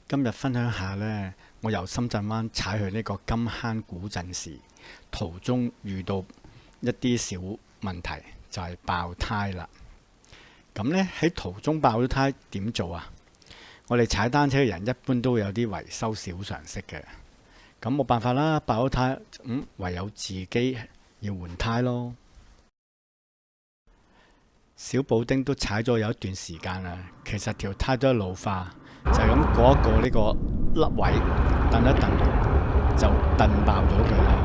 今日分享下呢，我由深圳灣踩去呢個金坑古鎮時，途中遇到一啲小問題，就係爆胎啦。咁呢，喺途中爆咗胎點做啊？我哋踩單車嘅人一般都會有啲維修小常識嘅。咁冇辦法啦，爆咗胎，唯有自己要換胎咯。小補丁都踩咗有一段時間啦，其實條胎都係老化，就係咁過一過呢個凹位，蹬一蹬就蹬爆咗佢啦。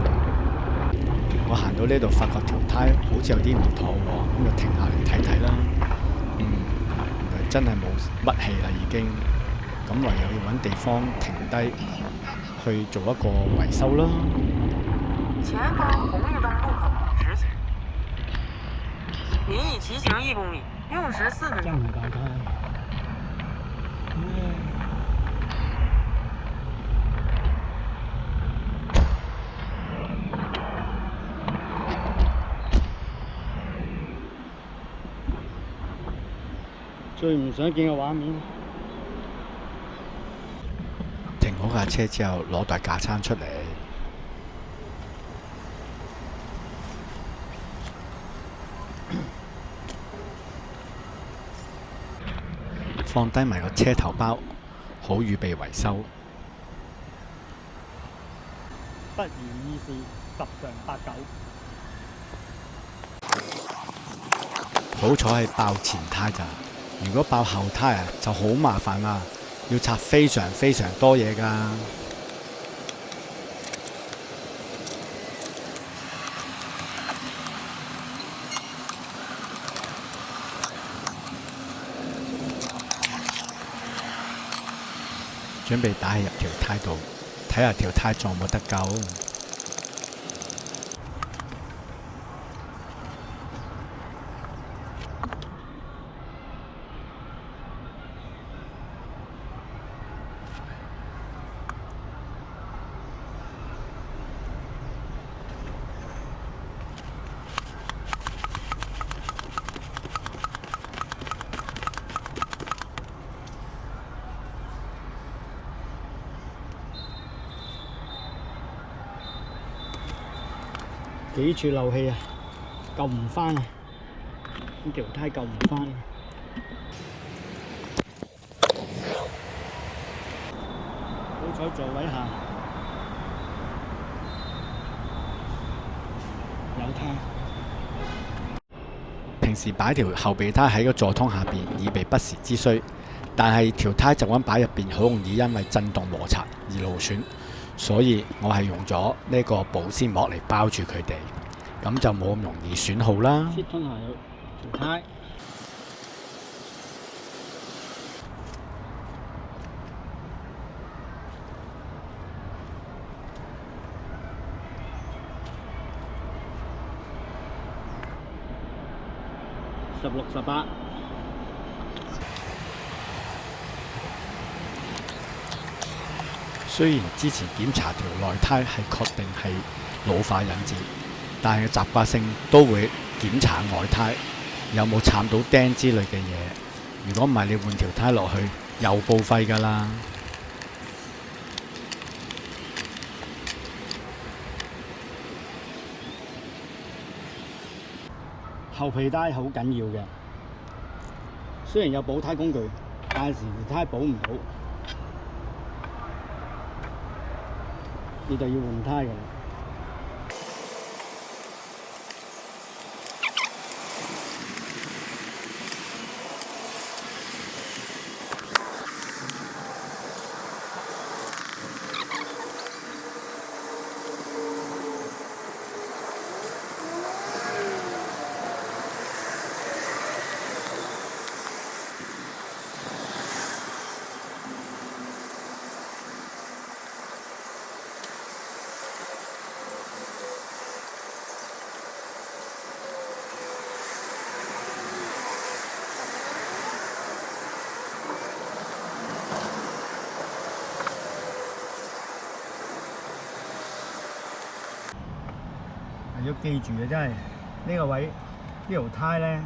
我行到呢度發覺條胎好似有啲唔妥喎，咁就停下嚟睇睇啦。原來真係冇乜氣啦已經，咁唯有要揾地方停低去做一個維修啦。前方红绿灯路口直行，您已骑行1公里，用时4分钟。最唔想見嘅畫面。停好架車之後，攞袋架撐出嚟，放低埋個車頭包，好預備維修。不如意事十常八九。好彩係爆前胎咋，如果爆後胎啊，就好麻煩啦，要拆非常多嘢㗎。準備打氣入條胎度，睇下條胎仲有冇得救。幾處漏氣啊，救唔返啊！呢條胎救唔返。好彩座位下有胎。平時擺條後備胎喺個座艙下邊，以備不時之需。但係條胎就咁擺入邊，好容易因為震動摩擦而勞損，所以我係用咗呢個保鮮膜嚟包住佢哋，咁就冇咁容易損耗啦。切吞下有條胎。16、18。雖然之前檢查條內胎係確定係老化引致，但係習慣性都會檢查外胎有冇慘到釘之類嘅嘢。如果唔係，你換條胎落去又報廢㗎啦。後備胎好緊要嘅，雖然有補胎工具，但係時條胎補唔到，你就要換胎㗎啦。要記住嘅真係呢個位呢條胎咧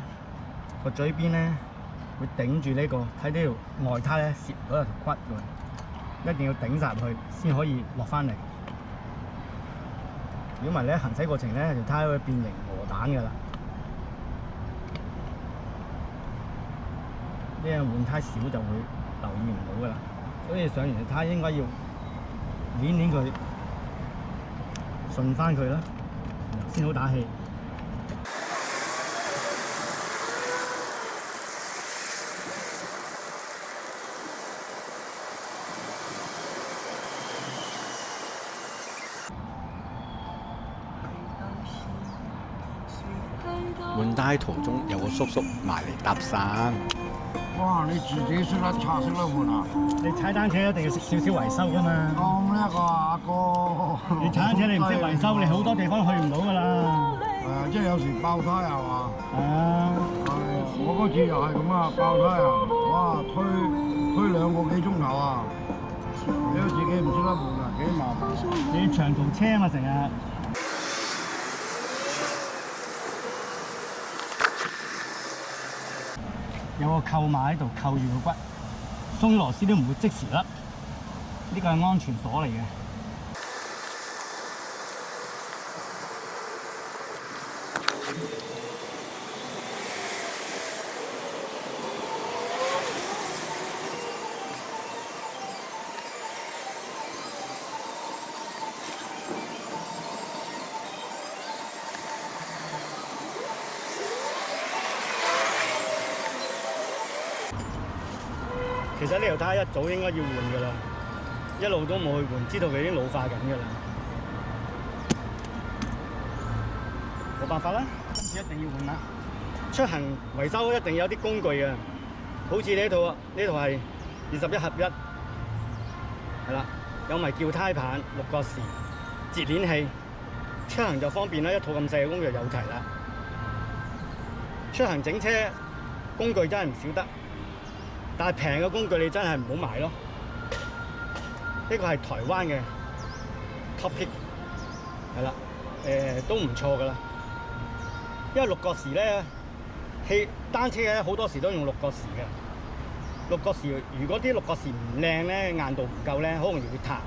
個嘴邊咧會頂住呢個，睇呢條外胎咧攝到有條骨㗎。一定要頂晒入去先可以落翻嚟。如果唔係咧，行駛過程咧條胎會變形鵝蛋㗎啦。呢樣換胎少就會留意唔到㗎啦，所以上完條胎應該要攣佢，順翻佢啦，先好打氣。換胎途中有個叔叔埋嚟搭訕。哇！你自己識得拆識得換啊？你踩單車一定要識少少維修㗎嘛。咁叻啊，阿哥！你踩單車你唔識維修，你好多地方去唔到㗎啦。即係有時爆胎係嘛？係啊。我嗰次又係咁啊，爆胎啊！哇，推2個幾鐘頭啊！你自己唔識得換啊，幾麻煩。你長途車嘛成日。有個扣碼喺度扣住個骨，鬆咗螺絲都唔會即時甩。呢個係安全鎖嚟嘅。其實呢條胎一早應該要換㗎啦，一路都冇去換，知道佢已經老化緊㗎啦。冇辦法啦，今次一定要換啦。出行維修一定有啲工具嘅，好似呢套係21合1，係啦，有埋撬胎棒、6個匙、節鏈器，出行就方便啦，一套咁細嘅工具有齊啦。出行整車工具真係唔少得。但係平嘅工具你真係唔好買咯。呢個係台灣嘅 Topic， 係啦，都唔錯㗎啦。因為6個匙咧，單車咧好多時都用6個匙嘅。6個匙如果啲6個匙唔靚咧，硬度唔夠咧，好容易會塌，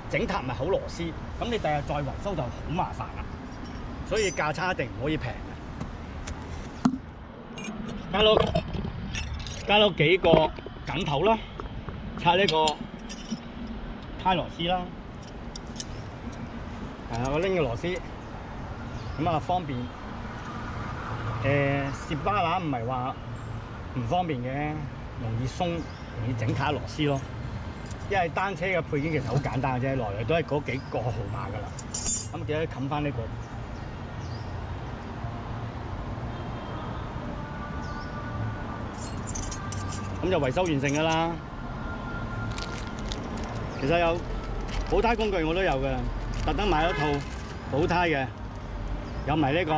整塌咪好螺絲。咁你第日再維修就好麻煩啦。所以價差一定唔可以平嘅。加多幾個緊頭啦，拆呢個胎螺絲啦，我拎個螺絲，咁啊方便。攝巴拿唔係話唔方便嘅，容易鬆，容易整卡螺絲咯。因為單車嘅配件其實好簡單嘅啫，來來都係嗰幾個號碼㗎啦。咁記得冚翻呢個。咁就維修完成㗎啦。其實有補胎工具我都有嘅，特登買咗套補胎嘅，有埋呢個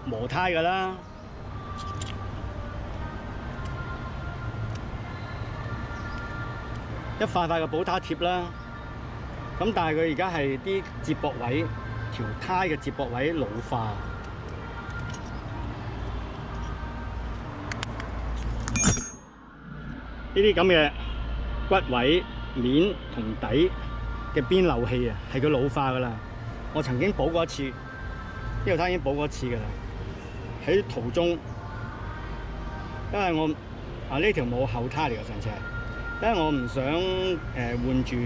磨胎㗎啦。一塊塊嘅補胎貼啦，咁但係佢而家係啲接駁位，條胎嘅接駁位老化，呢啲咁嘅骨位、面同底嘅邊漏氣啊，係佢老化㗎啦。我曾經補過一次，呢條胎已經補過一次㗎啦。喺途中，因為我呢條冇後胎嚟嘅上次係。因為我唔想換住，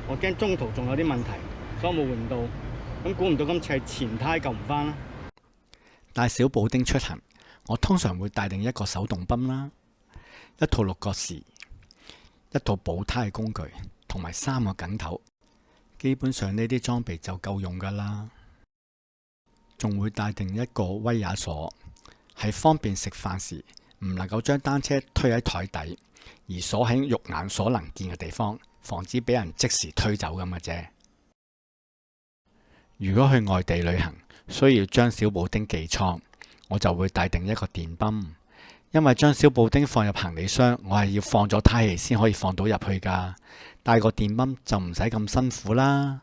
我驚中途仲有啲問題，所以我冇換到。咁估唔到今次係前胎救唔返啦。帶小補丁出行，我通常會帶定一個手動泵啦，一套6個匙，一套補胎工具，同埋3個緊頭。基本上呢啲裝備就夠用㗎啦。仲會帶定一個威亞鎖，係方便食飯時唔能夠將單車推喺台底，而鎖喺肉眼所能見嘅地方，防止俾人即時推走咁嘅啫。如果去外地旅行，需要將小補丁寄倉，我就會帶定一個電泵，因為將小補丁放入行李箱，我係要放咗胎氣先可以放到入去㗎。帶個電泵就唔使咁辛苦啦。